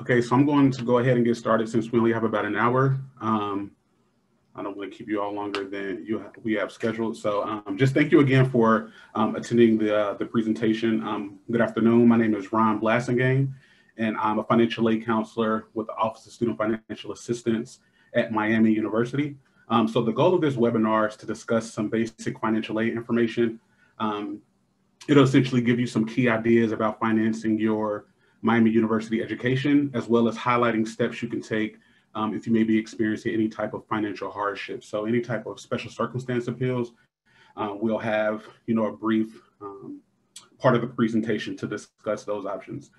Okay, so I'm going to go ahead and get started since we only have about an hour. I don't want to keep you all longer than we have scheduled. So just thank you again for attending the presentation. Good afternoon. My name is Ron Blasingame, and I'm a financial aid counselor with the Office of Student Financial Assistance at Miami University. So the goal of this webinar is to discuss some basic financial aid information. It'll essentially give you some key ideas about financing your Miami University education, as well as highlighting steps you can take if you may be experiencing any type of financial hardship. So any type of special circumstance appeals, we'll have, a brief part of the presentation to discuss those options.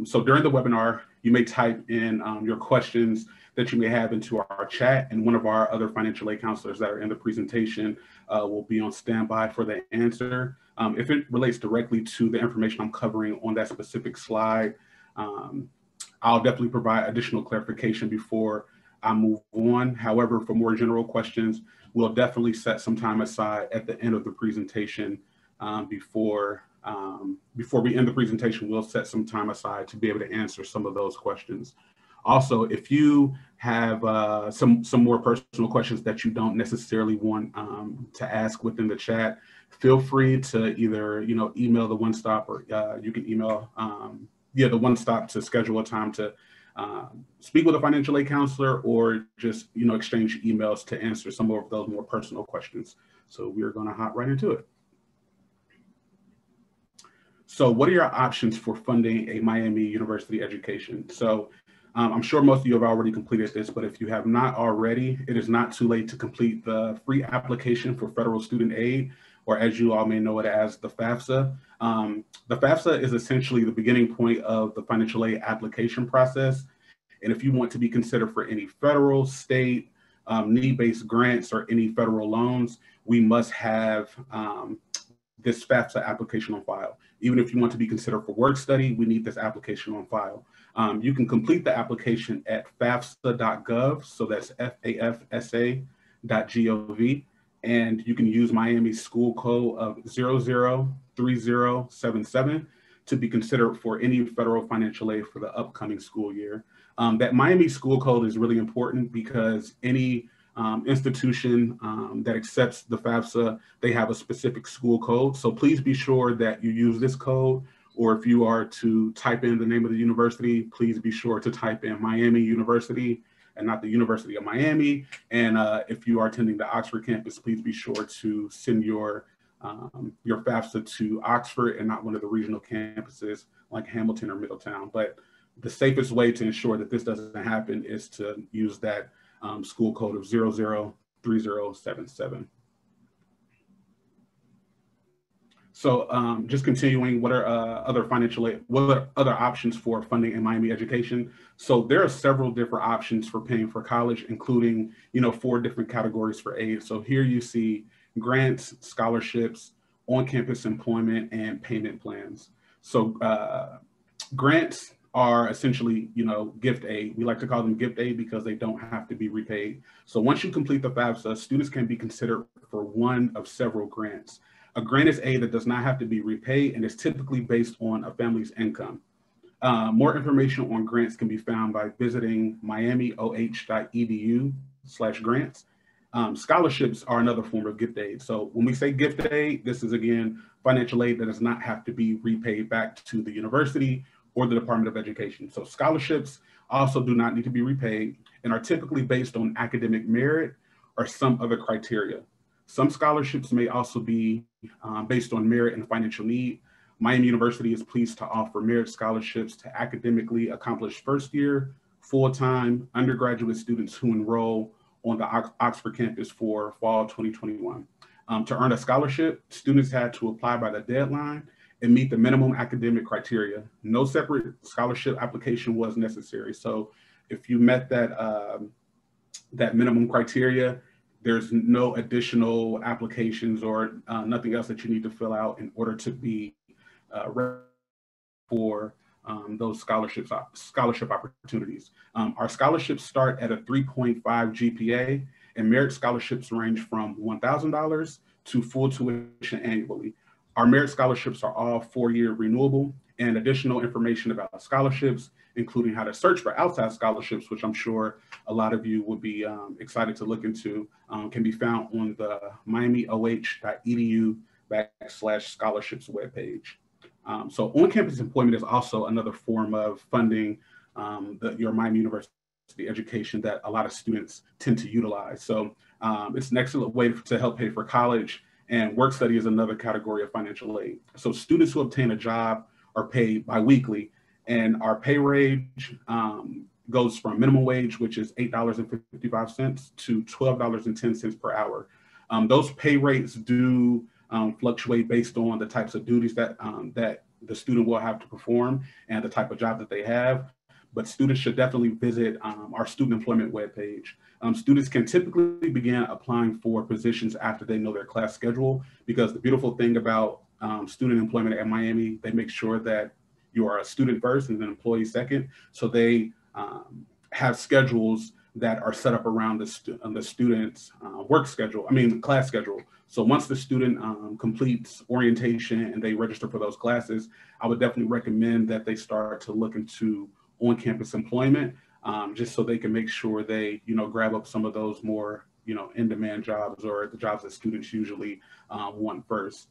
So during the webinar, you may type in your questions that you may have into our chat, and one of our other financial aid counselors that are in the presentation will be on standby for the answer. If it relates directly to the information I'm covering on that specific slide, I'll definitely provide additional clarification before I move on. However, for more general questions, we'll definitely set some time aside at the end of the presentation. Before we end the presentation, we'll set some time aside to be able to answer some of those questions. Also, if you have some more personal questions that you don't necessarily want to ask within the chat, feel free to either email the One Stop, or you can email the One Stop to schedule a time to speak with a financial aid counselor, or just exchange emails to answer some of those more personal questions. So we're going to hop right into it. So what are your options for funding a Miami University education? So I'm sure most of you have already completed this, but if you have not already, it is not too late to complete the free application for federal student aid, or as you all may know it as the FAFSA. The FAFSA is essentially the beginning point of the financial aid application process. And if you want to be considered for any federal, state, need-based grants, or any federal loans, we must have this FAFSA application on file. Even if you want to be considered for work study, we need this application on file. You can complete the application at fafsa.gov, so that's FAFSA.gov, and you can use Miami's school code of 003077 to be considered for any federal financial aid for the upcoming school year. That Miami school code is really important because any institution that accepts the FAFSA, they have a specific school code. So please be sure that you use this code, or if you are to type in the name of the university, please be sure to type in Miami University and not the University of Miami. And if you are attending the Oxford campus, please be sure to send your FAFSA to Oxford and not one of the regional campuses like Hamilton or Middletown. But the safest way to ensure that this doesn't happen is to use that school code of 003077. So just continuing, what are other options for funding in Miami education? So there are several different options for paying for college, including 4 different categories for aid. So here you see grants, scholarships, on-campus employment, and payment plans. So grants are essentially, gift aid. We like to call them gift aid because they don't have to be repaid. So once you complete the FAFSA, students can be considered for one of several grants. A grant is aid that does not have to be repaid and is typically based on a family's income. More information on grants can be found by visiting miamioh.edu/grants. Scholarships are another form of gift aid. So when we say gift aid, this is again financial aid that does not have to be repaid back to the university or the Department of Education. So scholarships also do not need to be repaid and are typically based on academic merit or some other criteria. Some scholarships may also be based on merit and financial need. Miami University is pleased to offer merit scholarships to academically accomplished first-year, full-time undergraduate students who enroll on the Oxford campus for fall 2021. To earn a scholarship, students had to apply by the deadline and meet the minimum academic criteria. No separate scholarship application was necessary. So if you met that minimum criteria, there's no additional applications or nothing else that you need to fill out in order to be ready for those scholarship opportunities. Our scholarships start at a 3.5 GPA, and merit scholarships range from $1,000 to full tuition annually. Our merit scholarships are all 4-year renewable, and additional information about scholarships including how to search for outside scholarships, which I'm sure a lot of you would be excited to look into, can be found on the miamioh.edu/scholarships webpage. So on-campus employment is also another form of funding your Miami University education that a lot of students tend to utilize. So it's an excellent way to help pay for college, and work study is another category of financial aid. So students who obtain a job are paid biweekly, and our pay range goes from minimum wage, which is $8.55 to $12.10 per hour. Those pay rates do fluctuate based on the types of duties that the student will have to perform and the type of job that they have. But students should definitely visit our student employment webpage. Students can typically begin applying for positions after they know their class schedule, because the beautiful thing about student employment at Miami, they make sure that you are a student first and an employee second. So they have schedules that are set up around the student's class schedule. So once the student completes orientation and they register for those classes, I would definitely recommend that they start to look into on-campus employment, just so they can make sure they, grab up some of those more, in-demand jobs, or the jobs that students usually want first.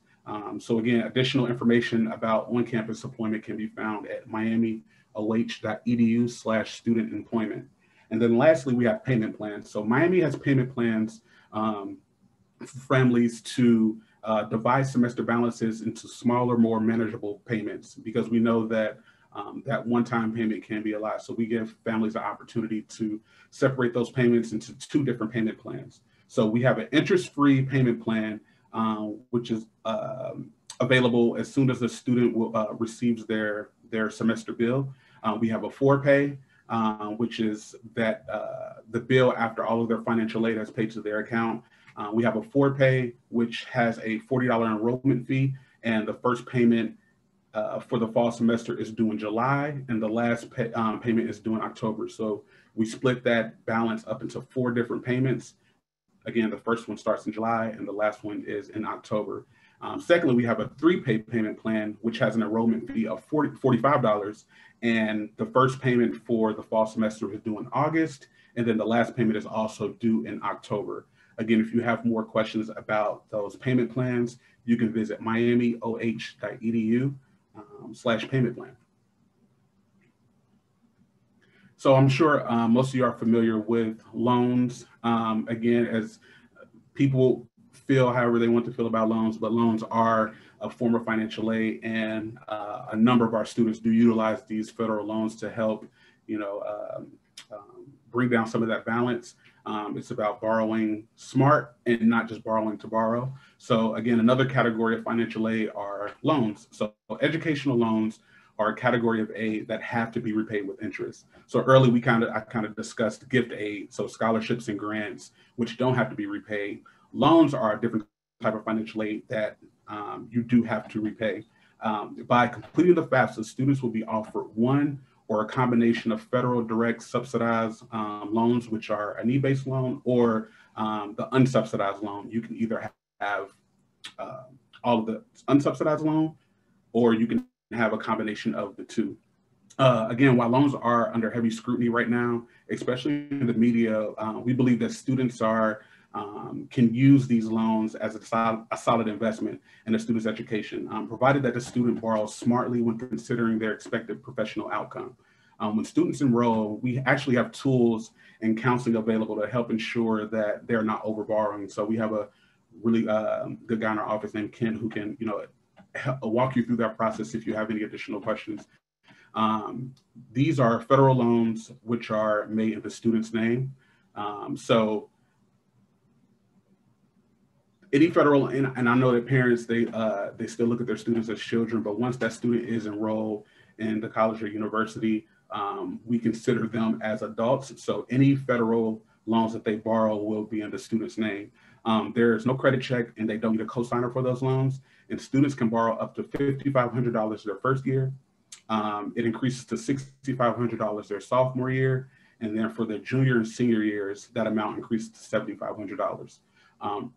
So again, additional information about on-campus employment can be found at miamioh.edu/student employment. And then lastly, we have payment plans. So Miami has payment plans for families to divide semester balances into smaller, more manageable payments, because we know that that one-time payment can be a lot. So we give families the opportunity to separate those payments into two different payment plans. So we have an interest-free payment plan, which is available as soon as the student receives their semester bill. We have a forepay, which is that the bill after all of their financial aid has paid to their account. We have a forepay, which has a $40 enrollment fee, and the first payment for the fall semester is due in July, and the last payment is due in October. So we split that balance up into 4 different payments. Again, the first one starts in July and the last one is in October. Secondly, we have a 3-pay payment plan, which has an enrollment fee of $45, and the first payment for the fall semester is due in August, and then the last payment is also due in October. Again, if you have more questions about those payment plans, you can visit miamioh.edu/payment plan. So I'm sure most of you are familiar with loans. Again, as people feel however they want to feel about loans, but loans are a form of financial aid, and a number of our students do utilize these federal loans to help, bring down some of that balance. It's about borrowing smart and not just borrowing to borrow. So again, another category of financial aid are loans. So educational loans are a category of aid that have to be repaid with interest. So early, I kind of discussed gift aid, so scholarships and grants, which don't have to be repaid. Loans are a different type of financial aid that you do have to repay. By completing the FAFSA, students will be offered one or a combination of federal direct subsidized loans, which are a need-based loan, or the unsubsidized loan. You can either have all of the unsubsidized loan, or you can have a combination of the two. Again, while loans are under heavy scrutiny right now, especially in the media, we believe that students can use these loans as a solid investment in a student's education, provided that the student borrows smartly when considering their expected professional outcome. When students enroll, we actually have tools and counseling available to help ensure that they're not overborrowing. So we have a really good guy in our office named Ken who can, walk you through that process if you have any additional questions. These are federal loans which are made in the student's name. So any federal, and I know that parents, they still look at their students as children, but once that student is enrolled in the college or university, we consider them as adults. So any federal loans that they borrow will be in the student's name. There is no credit check, and they don't need a cosigner for those loans. And students can borrow up to $5,500 their first year. It increases to $6,500 their sophomore year. And then for their junior and senior years, that amount increases to $7,500.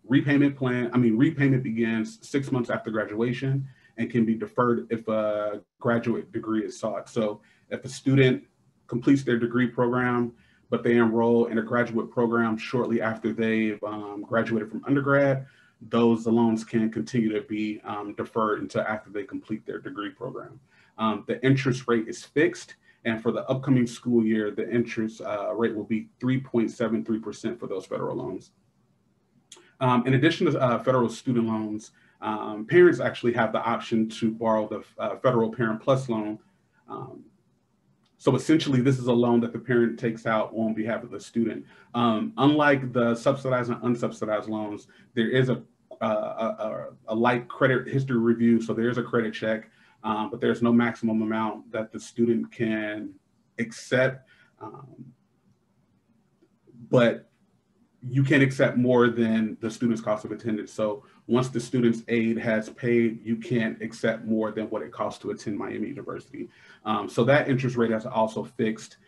Repayment begins 6 months after graduation and can be deferred if a graduate degree is sought. So if a student completes their degree program, but they enroll in a graduate program shortly after they've graduated from undergrad, those loans can continue to be deferred until after they complete their degree program. The interest rate is fixed, and for the upcoming school year, the interest rate will be 3.73% for those federal loans. In addition to federal student loans, parents actually have the option to borrow the Federal Parent Plus loan. So essentially, this is a loan that the parent takes out on behalf of the student. Unlike the subsidized and unsubsidized loans, there is a light credit history review, so there is a credit check, but there's no maximum amount that the student can accept. But you can accept more than the student's cost of attendance. So once the student's aid has paid, you can't accept more than what it costs to attend Miami University. So that interest rate is also fixed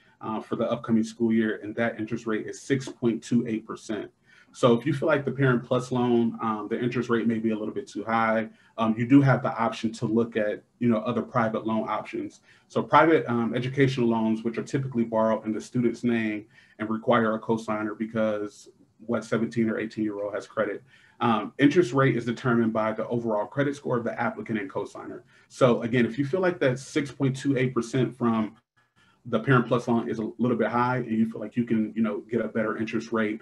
for the upcoming school year, and that interest rate is 6.28%. So if you feel like the Parent Plus loan, the interest rate may be a little bit too high, you do have the option to look at, other private loan options. So private educational loans, which are typically borrowed in the student's name and require a cosigner because what 17 or 18-year-old has credit. Interest rate is determined by the overall credit score of the applicant and cosigner. So again, if you feel like that 6.28% from the Parent Plus loan is a little bit high and you feel like you can, get a better interest rate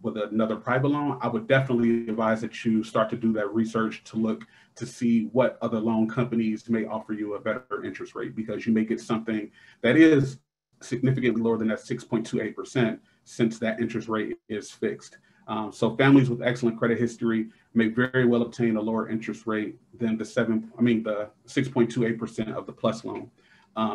with another private loan, I would definitely advise that you start to do that research to look to see what other loan companies may offer you a better interest rate, because you may get something that is significantly lower than that 6.28% since that interest rate is fixed. So families with excellent credit history may very well obtain a lower interest rate than the 6.28% of the Plus loan.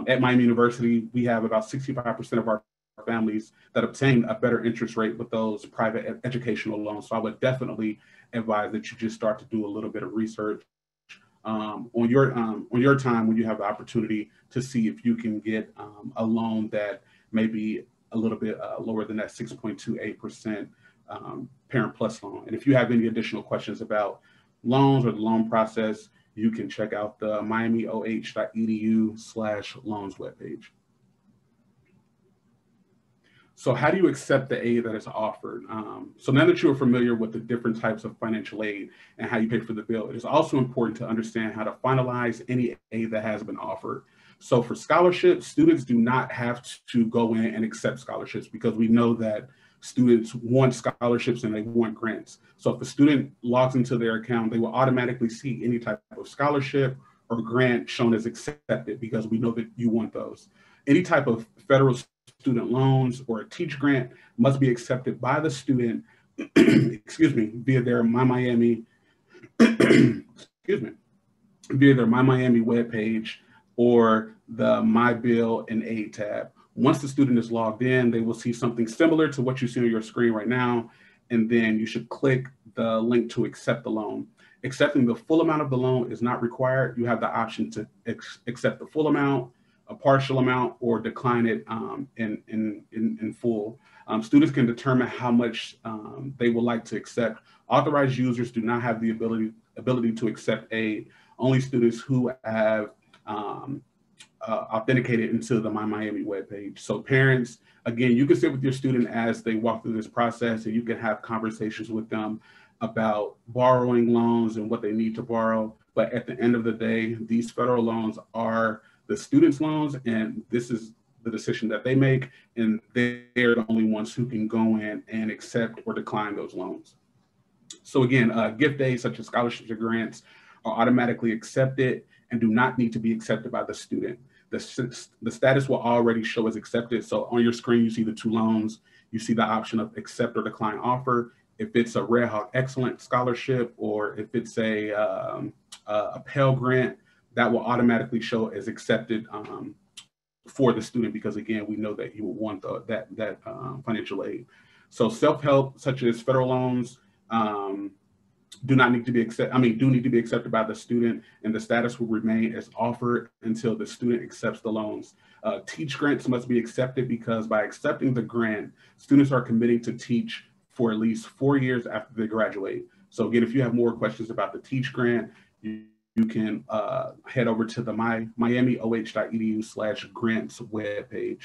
At Miami University, we have about 65% of our families that obtain a better interest rate with those private educational loans. So I would definitely advise that you just start to do a little bit of research on your time when you have the opportunity to see if you can get a loan that may be a little bit lower than that 6.28% Parent Plus loan. And if you have any additional questions about loans or the loan process, you can check out the miamioh.edu/loans webpage. So how do you accept the aid that is offered? So now that you are familiar with the different types of financial aid and how you pay for the bill, it is also important to understand how to finalize any aid that has been offered. So for scholarships, students do not have to go in and accept scholarships, because we know that students want scholarships and they want grants. So if a student logs into their account, they will automatically see any type of scholarship or grant shown as accepted, because we know that you want those. Any type of federal student loans or a teach grant must be accepted by the student, excuse me, via their My Miami, excuse me, via their My Miami webpage or the My Bill and Aid tab. Once the student is logged in, they will see something similar to what you see on your screen right now, and then you should click the link to accept the loan. Accepting the full amount of the loan is not required. You have the option to accept the full amount, a partial amount, or decline it in full. Students can determine how much they would like to accept. Authorized users do not have the ability to accept aid. Only students who have authenticated into the My Miami webpage. So parents, again, you can sit with your student as they walk through this process, and you can have conversations with them about borrowing loans and what they need to borrow. But at the end of the day, these federal loans are the students' loans, and this is the decision that they make, and they're the only ones who can go in and accept or decline those loans. So again, gift aids such as scholarships or grants are automatically accepted and do not need to be accepted by the student. The status will already show as accepted. So on your screen, you see the two loans. You see the option of accept or decline offer. If it's a Red Hawk Excellent scholarship, or if it's a Pell Grant, that will automatically show as accepted for the student, because again, we know that you will want that financial aid. So self-help, such as federal loans, do need to be accepted by the student, and the status will remain as offered until the student accepts the loans. Teach grants must be accepted, because by accepting the grant, students are committing to teach for at least 4 years after they graduate. So again, if you have more questions about the Teach grant, you can head over to the miamioh.edu/grants webpage.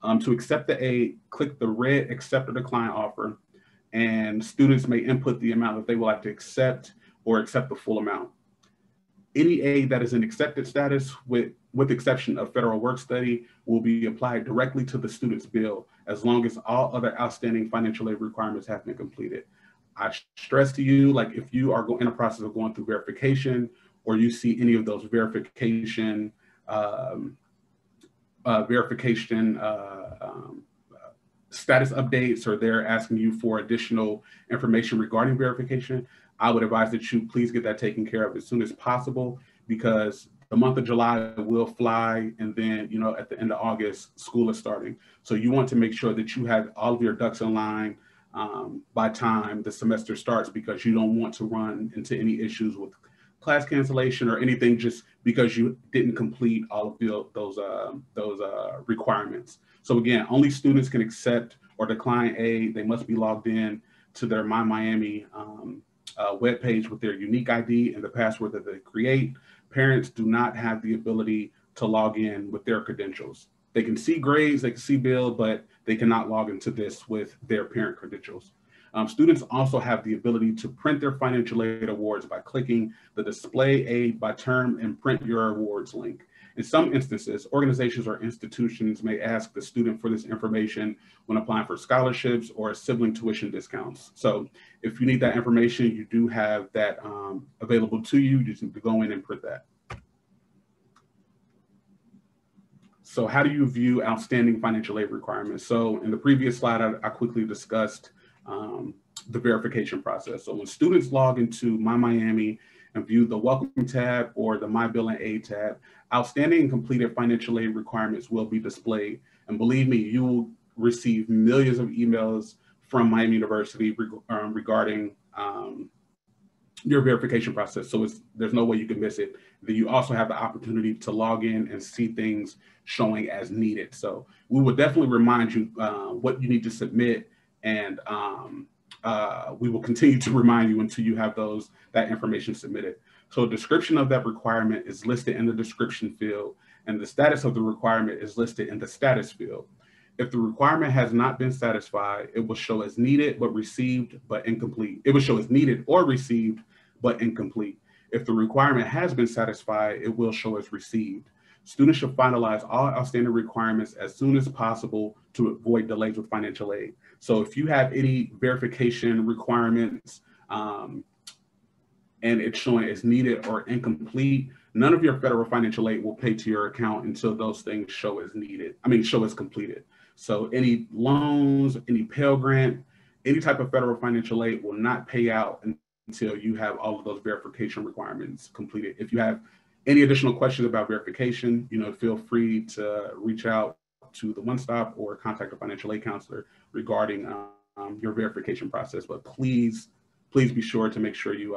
To accept the aid, click the red accept or decline offer, and students may input the amount that they would like to accept or accept the full amount. Any aid that is in accepted status, with exception of federal work study, will be applied directly to the student's bill as long as all other outstanding financial aid requirements have been completed. I stress to you, like if you are in the process of going through verification or you see any of those verification status updates, or they're asking you for additional information regarding verification, I would advise that you please get that taken care of as soon as possible, because the month of July will fly, and then, you know, at the end of August, school is starting. So you want to make sure that you have all of your ducks in line by time the semester starts, because you don't want to run into any issues with class cancellation or anything just because you didn't complete all of those requirements. So again, only students can accept or decline aid. They must be logged in to their My Miami webpage with their unique ID and the password that they create. Parents do not have the ability to log in with their credentials. They can see grades, they can see bill, but they cannot log into this with their parent credentials. Students also have the ability to print their financial aid awards by clicking the Display Aid by Term and Print Your Awards link. In some instances, organizations or institutions may ask the student for this information when applying for scholarships or sibling tuition discounts. So if you need that information, you do have that available to you. You just need to go in and print that. So how do you view outstanding financial aid requirements? So in the previous slide, I quickly discussed the verification process. So when students log into My Miami and view the Welcome tab or the My Bill and Aid tab, outstanding and completed financial aid requirements will be displayed. And believe me, you will receive millions of emails from Miami University regarding your verification process. So there's no way you can miss it. Then you also have the opportunity to log in and see things showing as needed. So we will definitely remind you what you need to submit, and we will continue to remind you until you have that information submitted. So a description of that requirement is listed in the description field, and the status of the requirement is listed in the status field. If the requirement has not been satisfied, it will show as needed but received but incomplete. It will show as needed or received but incomplete. If the requirement has been satisfied, it will show as received. Students should finalize all outstanding requirements as soon as possible to avoid delays with financial aid. So if you have any verification requirements and it's showing as needed or incomplete, none of your federal financial aid will pay to your account until those things show as completed. So any loans, any Pell Grant, any type of federal financial aid will not pay out until you have all of those verification requirements completed. If you have any additional questions about verification, feel free to reach out to the One Stop or contact a financial aid counselor regarding your verification process. But please be sure to make sure you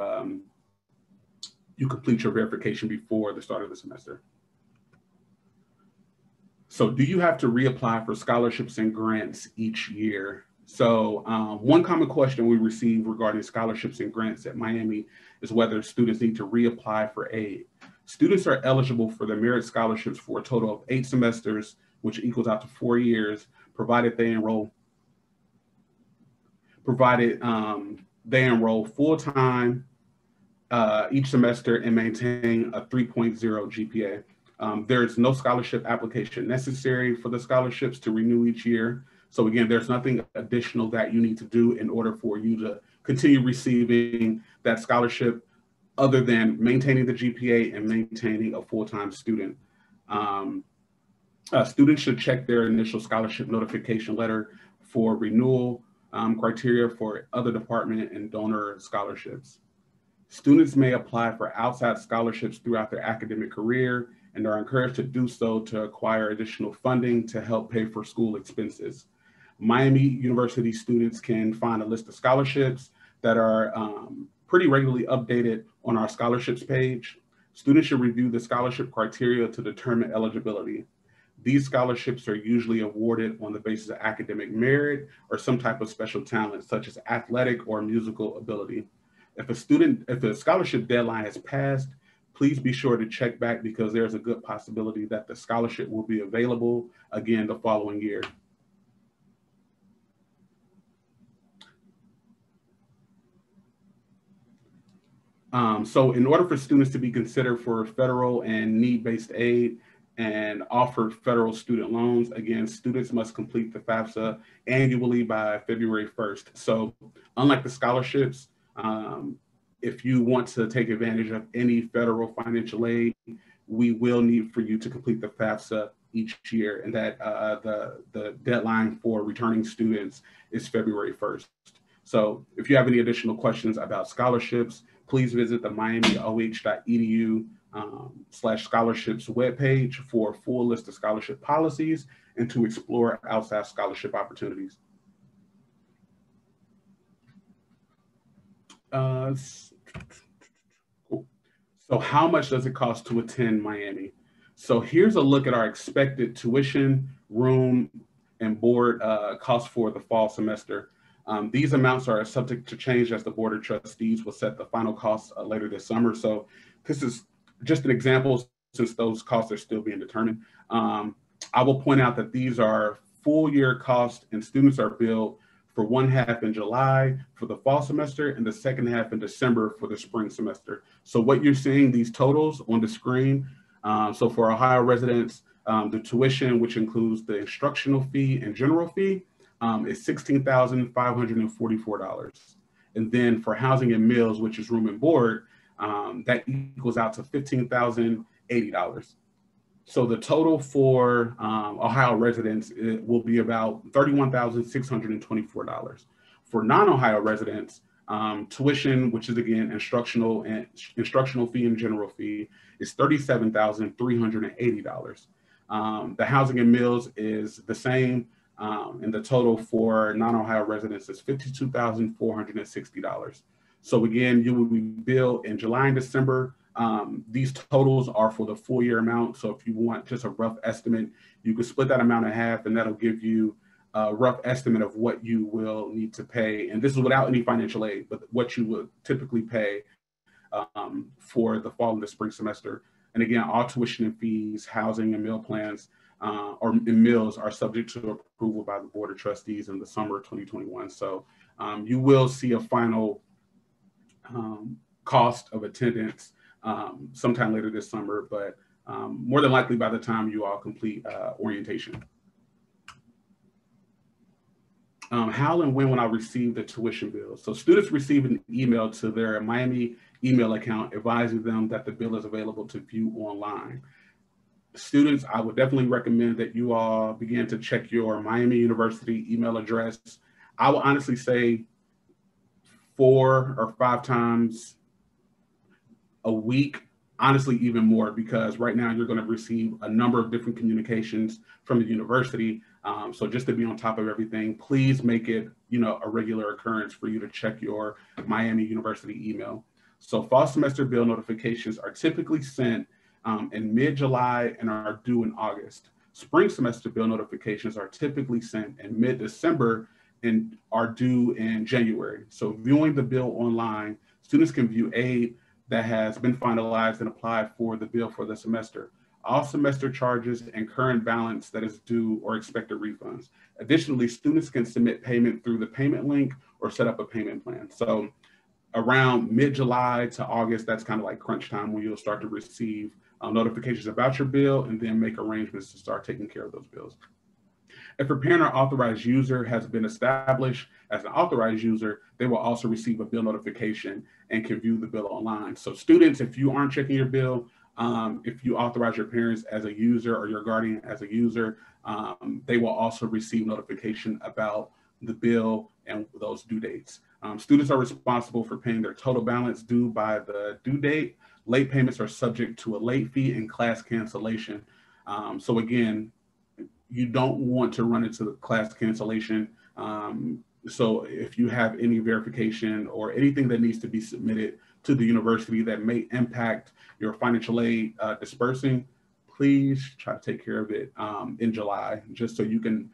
complete your verification before the start of the semester. So do you have to reapply for scholarships and grants each year? So one common question we receive regarding scholarships and grants at Miami is whether students need to reapply for aid. Students are eligible for the merit scholarships for a total of 8 semesters, which equals out to 4 years, provided they enroll full-time each semester and maintain a 3.0 GPA. There's no scholarship application necessary for the scholarships to renew each year. So again, there's nothing additional that you need to do in order for you to continue receiving that scholarship other than maintaining the GPA and maintaining a full-time student. Students should check their initial scholarship notification letter for renewal criteria for other department and donor scholarships. Students may apply for outside scholarships throughout their academic career and are encouraged to do so to acquire additional funding to help pay for school expenses. Miami University students can find a list of scholarships that are pretty regularly updated on our scholarships page. Students should review the scholarship criteria to determine eligibility. These scholarships are usually awarded on the basis of academic merit or some type of special talent, such as athletic or musical ability. If a scholarship deadline has passed, please be sure to check back because there's a good possibility that the scholarship will be available again the following year. So in order for students to be considered for federal and need-based aid and offered federal student loans, again, students must complete the FAFSA annually by February 1st. So unlike the scholarships, if you want to take advantage of any federal financial aid, we will need for you to complete the FAFSA each year, and that the deadline for returning students is February 1st. So if you have any additional questions about scholarships, please visit the miamioh.edu /scholarships webpage for a full list of scholarship policies and to explore outside scholarship opportunities. Cool. So how much does it cost to attend Miami? So here's a look at our expected tuition, room, and board costs for the fall semester. These amounts are subject to change as the Board of Trustees will set the final costs later this summer. So this is just an example since those costs are still being determined. I will point out that these are full year costs and students are billed for one half in July for the fall semester and the second half in December for the spring semester. So what you're seeing, these totals on the screen. So for Ohio residents, the tuition, which includes the instructional fee and general fee, is $16,544. And then for housing and meals, which is room and board, that equals out to $15,080. So the total for Ohio residents will be about $31,624. For non-Ohio residents, tuition, which is again instructional fee and general fee, is $37,380. The housing and meals is the same. And the total for non-Ohio residents is $52,460. So again, you will be billed in July and December. These totals are for the full year amount. So if you want just a rough estimate, you can split that amount in half and that'll give you a rough estimate of what you will need to pay. And this is without any financial aid, but what you would typically pay for the fall and the spring semester. And again, all tuition and fees, housing and meal plans, or meals are subject to approval by the Board of Trustees in the summer of 2021. So you will see a final cost of attendance sometime later this summer, but more than likely by the time you all complete orientation. How and when will I receive the tuition bill? So students receive an email to their Miami email account advising them that the bill is available to view online. Students, I would definitely recommend that you all begin to check your Miami University email address. I will honestly say 4 or 5 times a week, honestly, even more, because right now you're going to receive a number of different communications from the university. So just to be on top of everything, please make it, a regular occurrence for you to check your Miami University email. So fall semester bill notifications are typically sent in mid-July and are due in August. Spring semester bill notifications are typically sent in mid-December and are due in January. So viewing the bill online, students can view aid that has been finalized and applied for the bill for the semester. All semester charges and current balance that is due or expected refunds. Additionally, students can submit payment through the payment link or set up a payment plan. So around mid-July to August, that's kind of like crunch time when you'll start to receive notifications about your bill and then make arrangements to start taking care of those bills. If a parent or authorized user has been established as an authorized user, they will also receive a bill notification and can view the bill online. So students, if you aren't checking your bill, if you authorize your parents as a user or your guardian as a user, they will also receive notification about the bill and those due dates. Students are responsible for paying their total balance due by the due date. Late payments are subject to a late fee and class cancellation. So again, you don't want to run into the class cancellation. So if you have any verification or anything that needs to be submitted to the university that may impact your financial aid dispersing, please try to take care of it in July, just so you can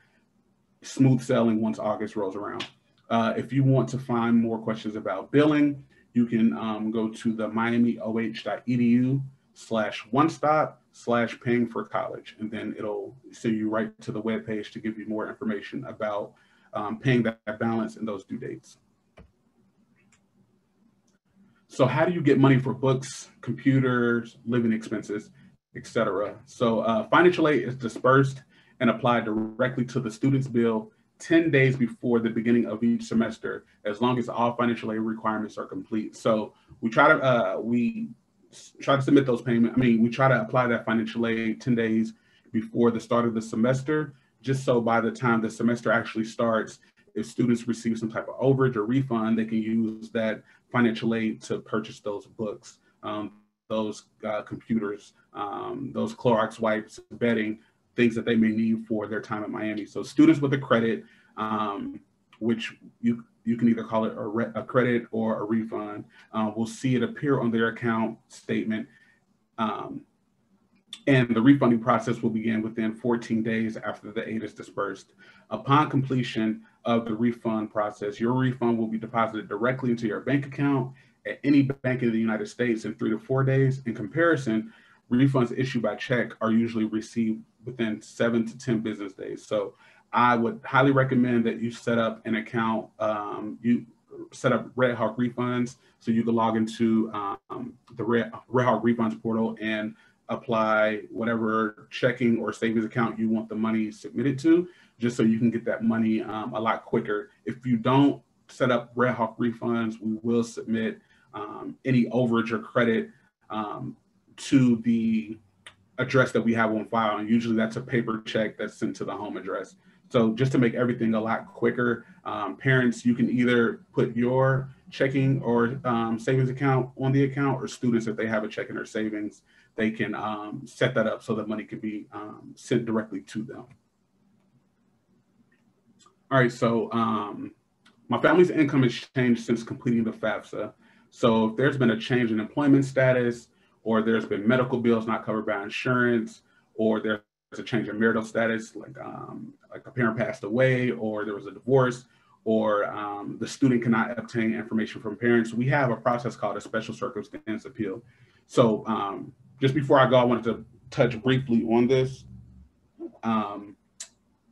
smooth sailing once August rolls around. If you want to find more questions about billing, you can go to the miamioh.edu www.fafsa.edu/onestop/paying for college. And then it'll send you right to the webpage to give you more information about paying that balance and those due dates. So how do you get money for books, computers, living expenses, etc.? So financial aid is dispersed and applied directly to the student's bill 10 days before the beginning of each semester, as long as all financial aid requirements are complete. So we try to submit those payments. We try to apply that financial aid 10 days before the start of the semester, just so by the time the semester actually starts, if students receive some type of overage or refund, they can use that financial aid to purchase those books, those computers, those Clorox wipes, bedding, things that they may need for their time at Miami. So students with a credit, which you can either call it a credit or a refund, will see it appear on their account statement. And the refunding process will begin within 14 days after the aid is dispersed. Upon completion of the refund process, your refund will be deposited directly into your bank account at any bank in the United States in 3 to 4 days. In comparison, refunds issued by check are usually received within 7 to 10 business days. So I would highly recommend that you set up an account, you set up Red Hawk Refunds, so you can log into the Red Hawk Refunds portal and apply whatever checking or savings account you want the money submitted to, just so you can get that money a lot quicker. If you don't set up Red Hawk Refunds, we will submit any overage or credit to the address that we have on file. And usually that's a paper check that's sent to the home address. So just to make everything a lot quicker, parents, you can either put your checking or savings account on the account, or students, if they have a checking or savings, they can set that up so that money can be sent directly to them. All right, so my family's income has changed since completing the FAFSA. So if there's been a change in employment status, or there's been medical bills not covered by insurance, or there's a change in marital status, like a parent passed away, or there was a divorce, or the student cannot obtain information from parents, we have a process called a special circumstance appeal. So just before I go, I wanted to touch briefly on this.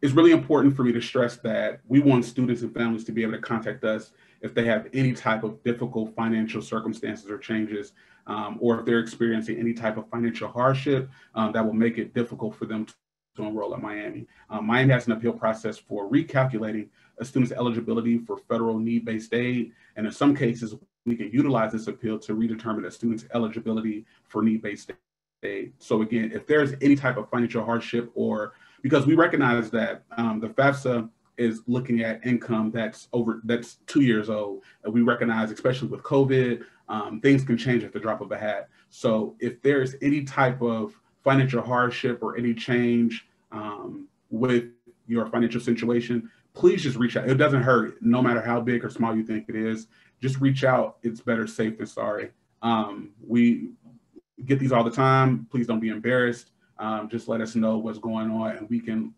It's really important for me to stress that we want students and families to be able to contact us if they have any type of difficult financial circumstances or changes, or if they're experiencing any type of financial hardship that will make it difficult for them to enroll at Miami. Miami has an appeal process for recalculating a student's eligibility for federal need-based aid, and in some cases, we can utilize this appeal to redetermine a student's eligibility for need-based aid. So again, if there's any type of financial hardship, or because we recognize that the FAFSA is looking at income that's 2 years old, and we recognize, especially with COVID, things can change at the drop of a hat. So if there's any type of financial hardship or any change with your financial situation, please just reach out. It doesn't hurt, no matter how big or small you think it is. Just reach out. It's better safe than sorry. We get these all the time. Please don't be embarrassed. Just let us know what's going on, and we can,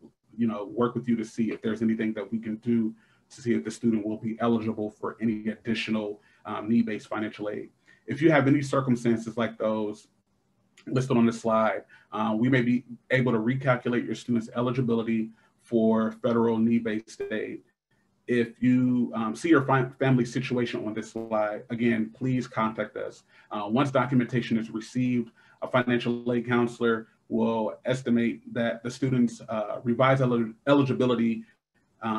work with you to see if there's anything that we can do to see if the student will be eligible for any additional need-based financial aid. If you have any circumstances like those listed on the slide, we may be able to recalculate your student's eligibility for federal need-based aid. If you see your family situation on this slide, again, please contact us. Once documentation is received, a financial aid counselor will estimate that the student's revised eligibility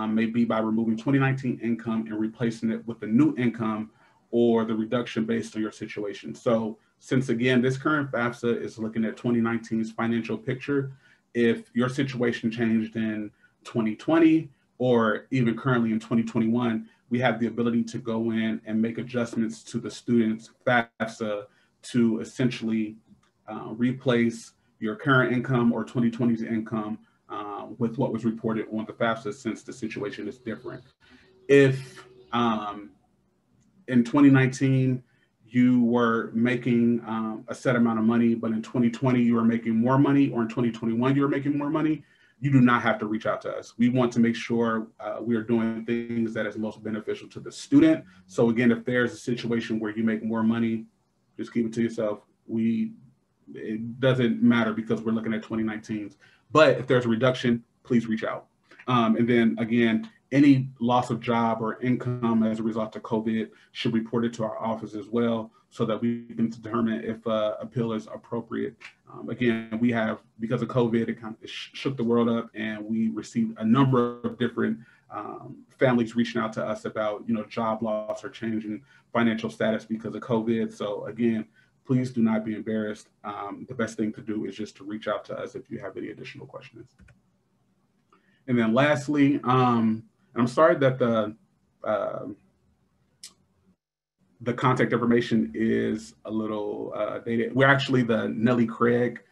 may be by removing 2019 income and replacing it with the new income, or the reduction based on your situation. So since, again, this current FAFSA is looking at 2019's financial picture, if your situation changed in 2020 or even currently in 2021, we have the ability to go in and make adjustments to the student's FAFSA to essentially replace your current income or 2020's income with what was reported on the FAFSA, since the situation is different. If in 2019 you were making a set amount of money, but in 2020 you were making more money, or in 2021 you were making more money, you do not have to reach out to us. We want to make sure we are doing things that is most beneficial to the student. So again, if there's a situation where you make more money, just keep it to yourself. We it doesn't matter because we're looking at 2019s. But if there's a reduction, please reach out. And then again, any loss of job or income as a result of COVID should report it to our office as well, so that we can determine if appeal is appropriate. Again, we have, because of COVID, it kind of shook the world up, and we received a number of different families reaching out to us about, job loss or changing financial status because of COVID. So again, please do not be embarrassed. The best thing to do is just to reach out to us if you have any additional questions. And then lastly, I'm sorry that the contact information is a little dated. We're actually the Nellie Craig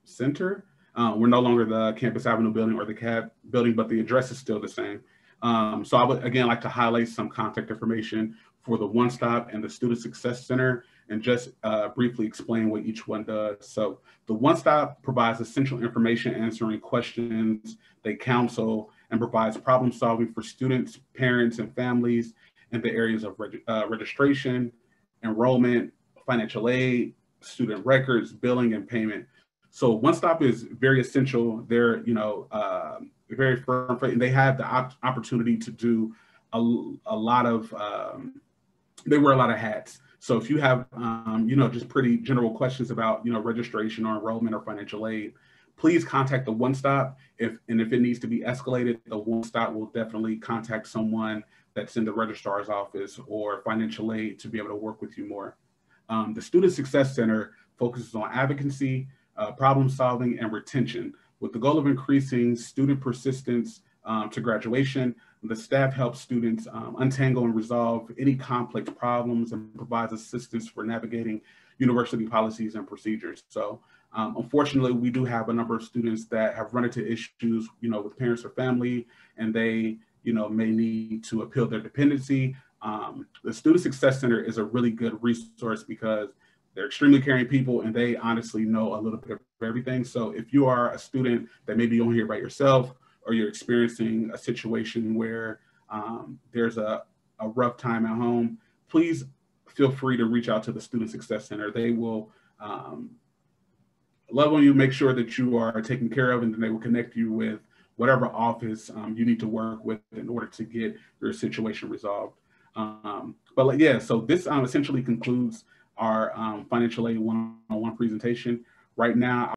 Center. We're no longer the Campus Avenue building or the CAB building, but the address is still the same. So I would, again, like to highlight some contact information for the One Stop and the Student Success Center, and just briefly explain what each one does. So the One Stop provides essential information, answering questions, they counsel, and provides problem solving for students, parents, and families in the areas of registration, enrollment, financial aid, student records, billing, and payment. So One Stop is very essential. They're, very firm, and they have the opportunity to do a lot of, they wear a lot of hats. So if you have, just pretty general questions about, registration or enrollment or financial aid, please contact the One Stop. If it needs to be escalated, the One Stop will definitely contact someone that's in the registrar's office or financial aid to be able to work with you more. The Student Success Center focuses on advocacy, problem solving, and retention, with the goal of increasing student persistence to graduation. The staff helps students untangle and resolve any complex problems and provides assistance for navigating university policies and procedures. So unfortunately, we do have a number of students that have run into issues, with parents or family, and they, may need to appeal their dependency. The Student Success Center is a really good resource because they're extremely caring people, and they honestly know a little bit of everything. So if you are a student that maybe you're here by yourself, or you're experiencing a situation where there's a rough time at home, please feel free to reach out to the Student Success Center. They will love on you, make sure that you are taken care of, and then they will connect you with whatever office you need to work with in order to get your situation resolved. So this essentially concludes our financial aid one-on-one presentation. Right now,